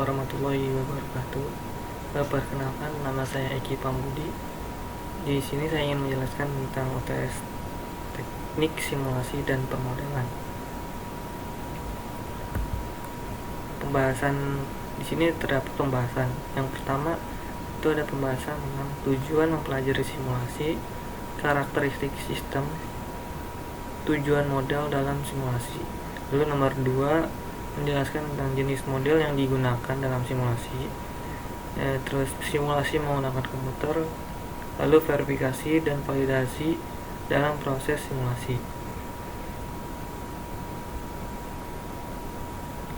warahmatullahi wabarakatuh. Perkenalkan, nama saya Eki Pambudi. Di sini saya ingin menjelaskan tentang UTS Teknik Simulasi dan Pemodelan. Pembahasan di sini terdapat pembahasan. Yang pertama itu ada pembahasan tentang tujuan mempelajari simulasi, karakteristik sistem, tujuan model dalam simulasi. Lalu nomor 2 menjelaskan tentang jenis model yang digunakan dalam simulasi, terus simulasi menggunakan komputer, lalu verifikasi dan validasi dalam proses simulasi.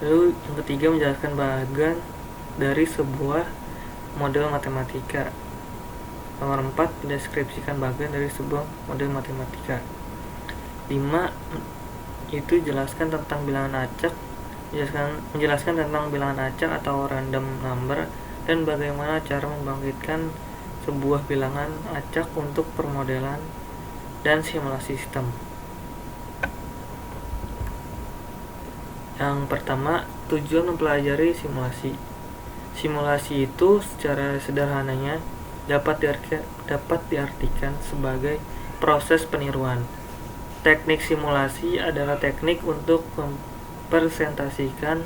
Lalu yang ketiga menjelaskan bagian dari sebuah model matematika. Nomor 4 mendeskripsikan bagian dari sebuah model matematika. 5 itu jelaskan tentang bilangan acak, menjelaskan tentang bilangan acak atau random number dan bagaimana cara membangkitkan sebuah bilangan acak untuk permodelan dan simulasi sistem. Yang pertama, tujuan mempelajari simulasi. Simulasi itu secara sederhananya dapat diartikan sebagai proses peniruan. Teknik simulasi adalah teknik untuk presentasikan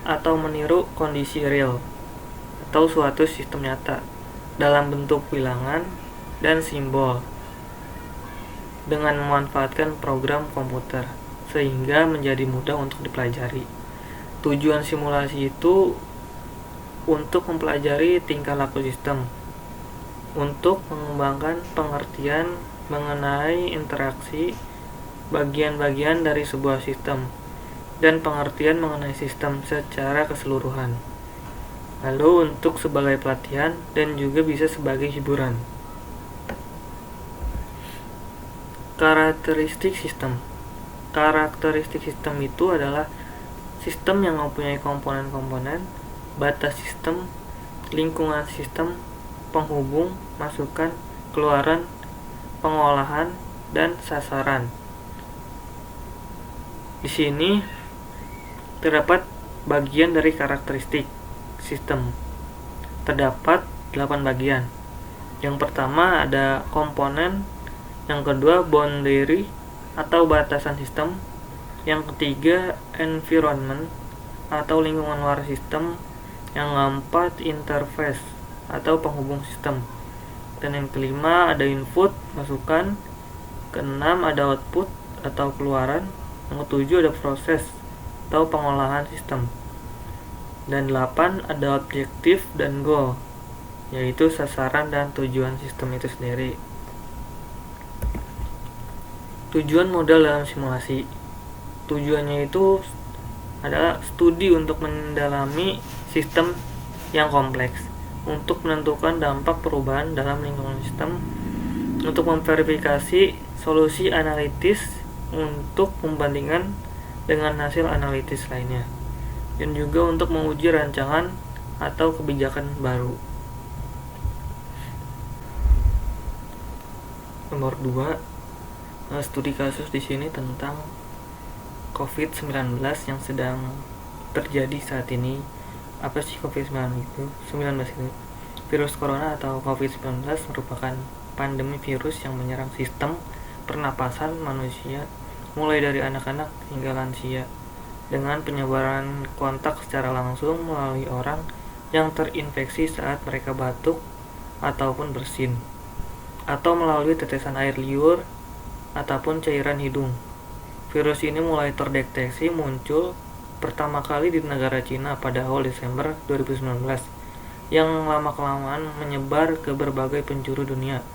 atau meniru kondisi real atau suatu sistem nyata dalam bentuk bilangan dan simbol dengan memanfaatkan program komputer sehingga menjadi mudah untuk dipelajari. Tujuan simulasi itu untuk mempelajari tingkah laku sistem, untuk mengembangkan pengertian mengenai interaksi bagian-bagian dari sebuah sistem dan pengertian mengenai sistem secara keseluruhan. Lalu untuk sebagai pelatihan dan juga bisa sebagai hiburan. Karakteristik sistem. Karakteristik sistem itu adalah sistem yang mempunyai komponen-komponen, batas sistem, lingkungan sistem, penghubung, masukan, keluaran, pengolahan, dan sasaran. Di sini terdapat bagian dari karakteristik sistem. Terdapat 8 bagian. Yang pertama ada komponen, yang kedua boundary atau batasan sistem, yang ketiga environment atau lingkungan luar sistem, yang keempat interface atau penghubung sistem, dan yang kelima ada input, masukan, keenam ada output atau keluaran, yang ketujuh ada proses atau pengolahan sistem, dan 8 ada objektif dan goal, yaitu sasaran dan tujuan sistem itu sendiri. Tujuan model dalam simulasi. Tujuannya itu adalah studi untuk mendalami sistem yang kompleks, untuk menentukan dampak perubahan dalam lingkungan sistem, untuk memverifikasi solusi analitis, untuk membandingkan dengan hasil analitis lainnya, dan juga untuk menguji rancangan atau kebijakan baru. Nomor 2, studi kasus di sini tentang COVID-19 yang sedang terjadi saat ini. Apa sih COVID-19 itu? Virus corona atau COVID-19 merupakan pandemi virus yang menyerang sistem pernapasan manusia mulai dari anak-anak hingga lansia, dengan penyebaran kontak secara langsung melalui orang yang terinfeksi saat mereka batuk ataupun bersin, atau melalui tetesan air liur ataupun cairan hidung. Virus ini mulai terdeteksi muncul pertama kali di negara Cina pada awal Desember 2019, yang lama-kelamaan menyebar ke berbagai penjuru dunia,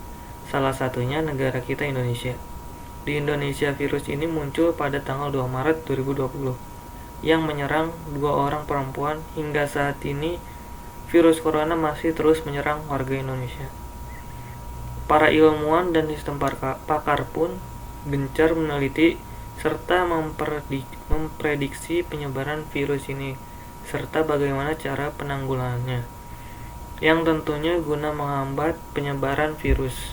salah satunya negara kita Indonesia. Di Indonesia, virus ini muncul pada tanggal 2 Maret 2020 yang menyerang 2 orang perempuan. Hingga saat ini, virus corona masih terus menyerang warga Indonesia. Para ilmuwan dan sistem pakar pun gencar meneliti serta memprediksi penyebaran virus ini serta bagaimana cara penanggulangannya, yang tentunya guna menghambat penyebaran virus.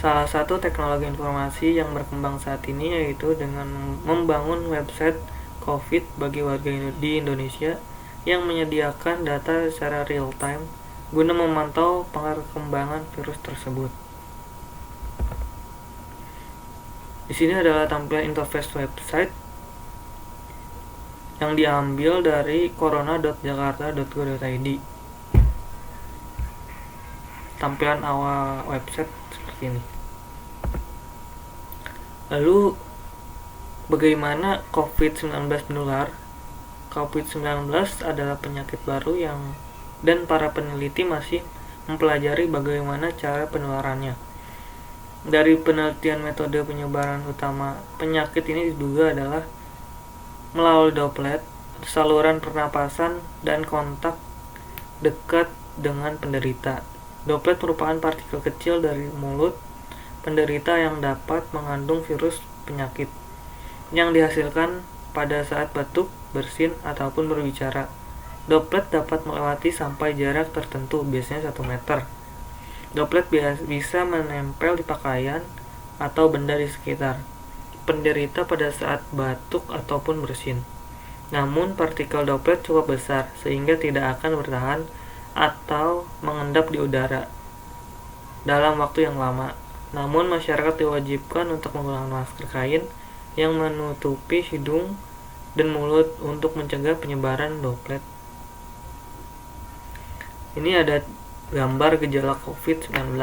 Salah satu teknologi informasi yang berkembang saat ini yaitu dengan membangun website COVID bagi warga di Indonesia yang menyediakan data secara real time guna memantau perkembangan virus tersebut. Di sini adalah tampilan interface website yang diambil dari corona.jakarta.go.id. Tampilan awal website seperti ini. Lalu bagaimana COVID-19 menular? COVID-19 adalah penyakit baru dan para peneliti masih mempelajari bagaimana cara penularannya. Dari penelitian metode penyebaran utama penyakit ini diduga adalah melalui droplet, saluran pernapasan, dan kontak dekat dengan penderita. Droplet merupakan partikel kecil dari mulut penderita yang dapat mengandung virus penyakit yang dihasilkan pada saat batuk, bersin, ataupun berbicara. Droplet dapat melewati sampai jarak tertentu, biasanya 1 meter. Droplet bisa menempel di pakaian atau benda di sekitar penderita pada saat batuk ataupun bersin. Namun, partikel droplet cukup besar sehingga tidak akan bertahan atau mengendap di udara dalam waktu yang lama. Namun, masyarakat diwajibkan untuk menggunakan masker kain yang menutupi hidung dan mulut untuk mencegah penyebaran droplet. Ini ada gambar gejala COVID-19.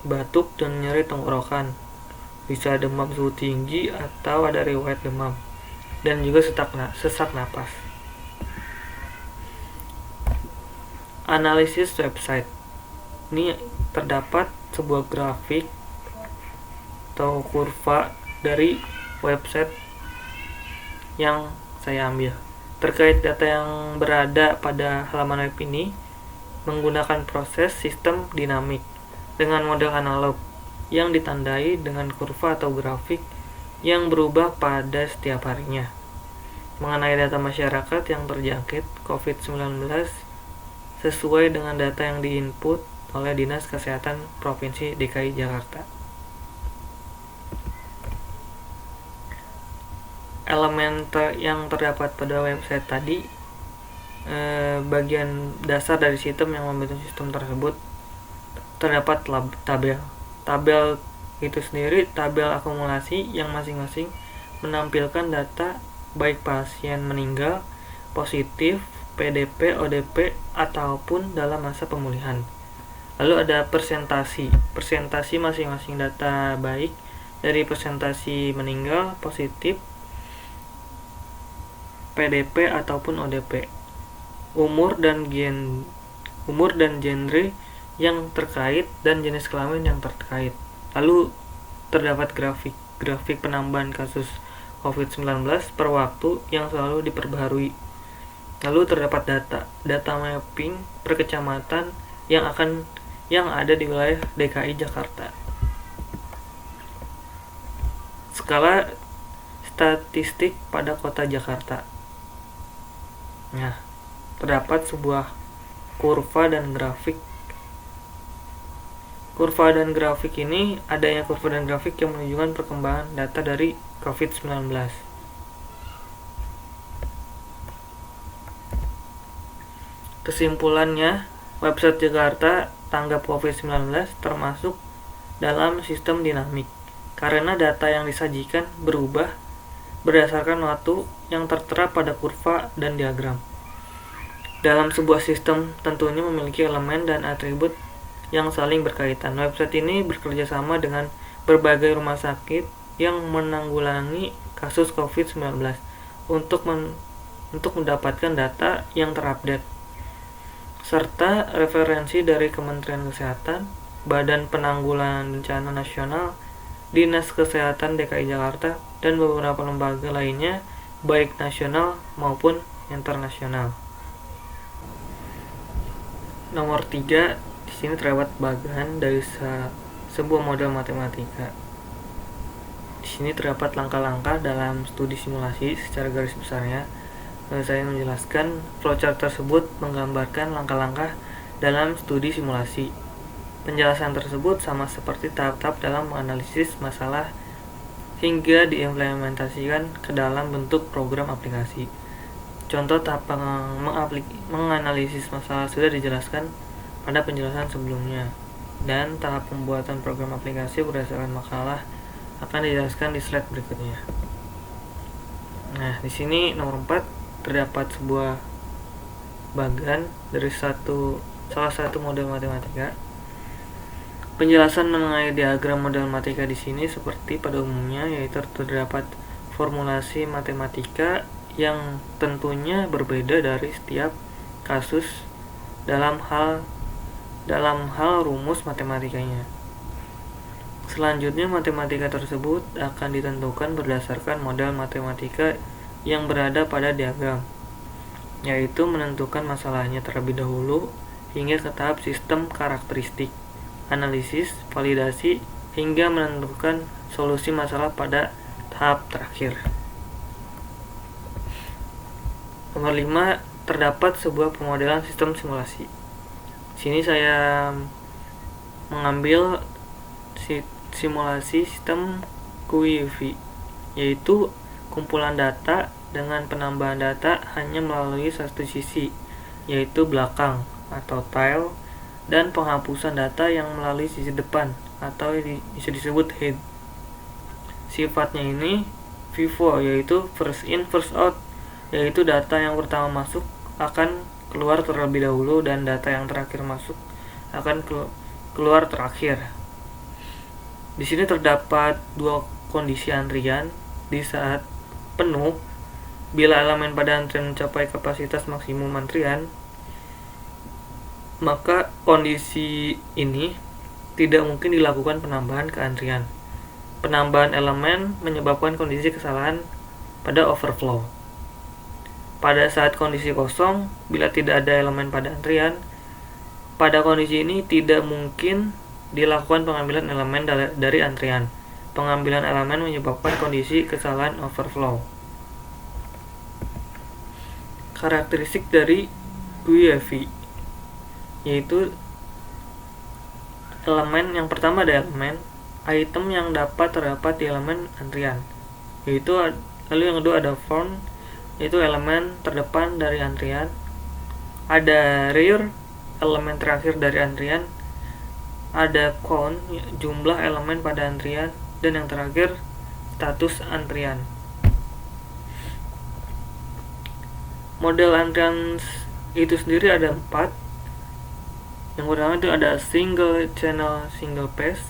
Batuk dan nyeri tenggorokan, bisa demam suhu tinggi atau ada riwayat demam, dan juga sesak napas. Analisis website. Ini terdapat sebuah grafik atau kurva dari website yang saya ambil terkait data yang berada pada halaman web ini menggunakan proses sistem dinamik dengan model analog yang ditandai dengan kurva atau grafik yang berubah pada setiap harinya. Mengenai data masyarakat yang terjangkit COVID-19 sesuai dengan data yang diinput oleh Dinas Kesehatan Provinsi DKI Jakarta. Elemen yang terdapat pada website tadi, bagian dasar dari sistem yang membentuk sistem tersebut terdapat tabel. Tabel itu sendiri tabel akumulasi yang masing-masing menampilkan data baik pasien meninggal, positif, PDP, ODP, ataupun dalam masa pemulihan. Lalu ada persentasi masing-masing data baik dari persentasi meninggal, positif, PDP ataupun ODP, umur dan genre yang terkait dan jenis kelamin yang terkait. Lalu terdapat grafik penambahan kasus COVID-19 per waktu yang selalu diperbaharui. Lalu terdapat data mapping per kecamatan yang ada di wilayah DKI Jakarta. Skala statistik pada kota Jakarta. Nah, terdapat sebuah kurva dan grafik. Kurva dan grafik ini, adanya kurva dan grafik yang menunjukkan perkembangan data dari COVID-19. Kesimpulannya, website Jakarta tanggap COVID-19 termasuk dalam sistem dinamik karena data yang disajikan berubah berdasarkan waktu yang tertera pada kurva dan diagram. Dalam sebuah sistem tentunya memiliki elemen dan atribut yang saling berkaitan. Website ini bekerja sama dengan berbagai rumah sakit yang menanggulangi kasus COVID-19 untuk mendapatkan data yang terupdate serta referensi dari Kementerian Kesehatan, Badan Penanggulangan Bencana Nasional, Dinas Kesehatan DKI Jakarta, dan beberapa lembaga lainnya, baik nasional maupun internasional. Nomor 3, di sini terdapat bagian dari sebuah model matematika. Di sini terdapat langkah-langkah dalam studi simulasi. Secara garis besarnya, saya menjelaskan flowchart tersebut menggambarkan langkah-langkah dalam studi simulasi. Penjelasan tersebut sama seperti tahap-tahap dalam menganalisis masalah hingga diimplementasikan ke dalam bentuk program aplikasi. Contoh tahap menganalisis masalah sudah dijelaskan pada penjelasan sebelumnya, dan tahap pembuatan program aplikasi berdasarkan makalah akan dijelaskan di slide berikutnya. Nah, di sini nomor 4 terdapat sebuah bagan dari salah satu model matematika. Penjelasan mengenai diagram model matematika di sini seperti pada umumnya, yaitu terdapat formulasi matematika yang tentunya berbeda dari setiap kasus dalam hal rumus matematikanya. Selanjutnya, matematika tersebut akan ditentukan berdasarkan model matematika yang berada pada diagram, yaitu menentukan masalahnya terlebih dahulu hingga ke tahap sistem karakteristik, analisis, validasi, hingga menentukan solusi masalah pada tahap terakhir. Nomor 5, terdapat sebuah pemodelan sistem simulasi. Sini saya mengambil simulasi sistem QUIFI, yaitu kumpulan data dengan penambahan data hanya melalui satu sisi, yaitu belakang atau tail, dan penghapusan data yang melalui sisi depan atau bisa disebut head. Sifatnya ini FIFO, yaitu first in first out, yaitu data yang pertama masuk akan keluar terlebih dahulu dan data yang terakhir masuk akan keluar terakhir. Di sini terdapat dua kondisi antrian. Di saat penuh, bila elemen pada antrian mencapai kapasitas maksimum antrian, maka kondisi ini tidak mungkin dilakukan penambahan ke antrian. Penambahan elemen menyebabkan kondisi kesalahan pada overflow. Pada saat kondisi kosong, bila tidak ada elemen pada antrian, pada kondisi ini tidak mungkin dilakukan pengambilan elemen dari antrian. Pengambilan elemen menyebabkan kondisi kesalahan overflow. Karakteristik dari QUIFI, yaitu elemen yang pertama ada elemen item yang dapat terdapat di elemen antrian, lalu yang kedua ada form, yaitu elemen terdepan dari antrian, ada rear, elemen terakhir dari antrian, ada count, jumlah elemen pada antrian, dan yang terakhir status antrian. Model antrian itu sendiri ada 4. Yang pertama itu ada single channel single phase,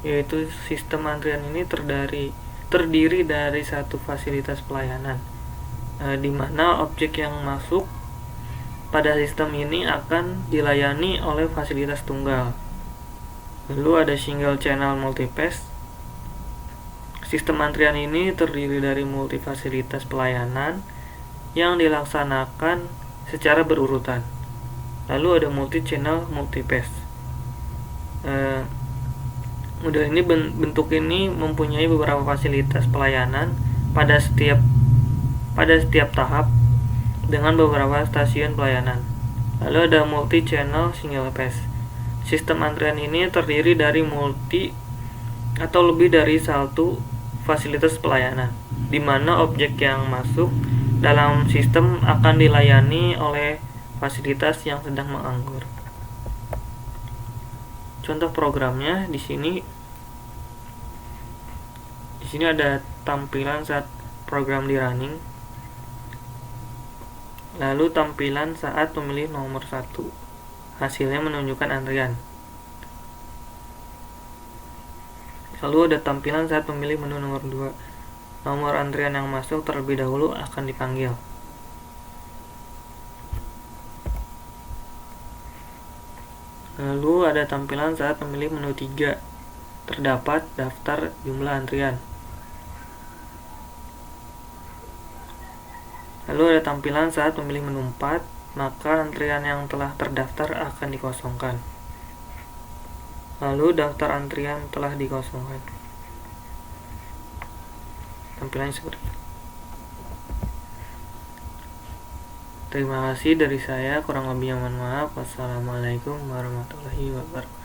yaitu sistem antrian ini terdiri dari satu fasilitas pelayanan, di mana objek yang masuk pada sistem ini akan dilayani oleh fasilitas tunggal. Lalu ada single channel multipass. Sistem antrian ini terdiri dari multi fasilitas pelayanan yang dilaksanakan secara berurutan. Lalu ada multi channel multipass. Model ini bentuk ini mempunyai beberapa fasilitas pelayanan pada setiap tahap dengan beberapa stasiun pelayanan. Lalu ada multi channel single pass. Sistem antrian ini terdiri dari multi atau lebih dari satu fasilitas pelayanan, di mana objek yang masuk dalam sistem akan dilayani oleh fasilitas yang sedang menganggur. Contoh programnya di sini ada tampilan saat program di running, lalu tampilan saat memilih nomor 1, hasilnya menunjukkan antrian. Lalu ada tampilan saat memilih menu nomor 2, nomor antrian yang masuk terlebih dahulu akan dipanggil. Lalu ada tampilan saat memilih menu 3, terdapat daftar jumlah antrian. Lalu ada tampilan saat memilih menu 4, maka antrian yang telah terdaftar akan dikosongkan. Lalu daftar antrian telah dikosongkan. Tampilannya seperti itu. Terima kasih dari saya, kurang lebihnya mohon maaf. Wassalamualaikum warahmatullahi wabarakatuh.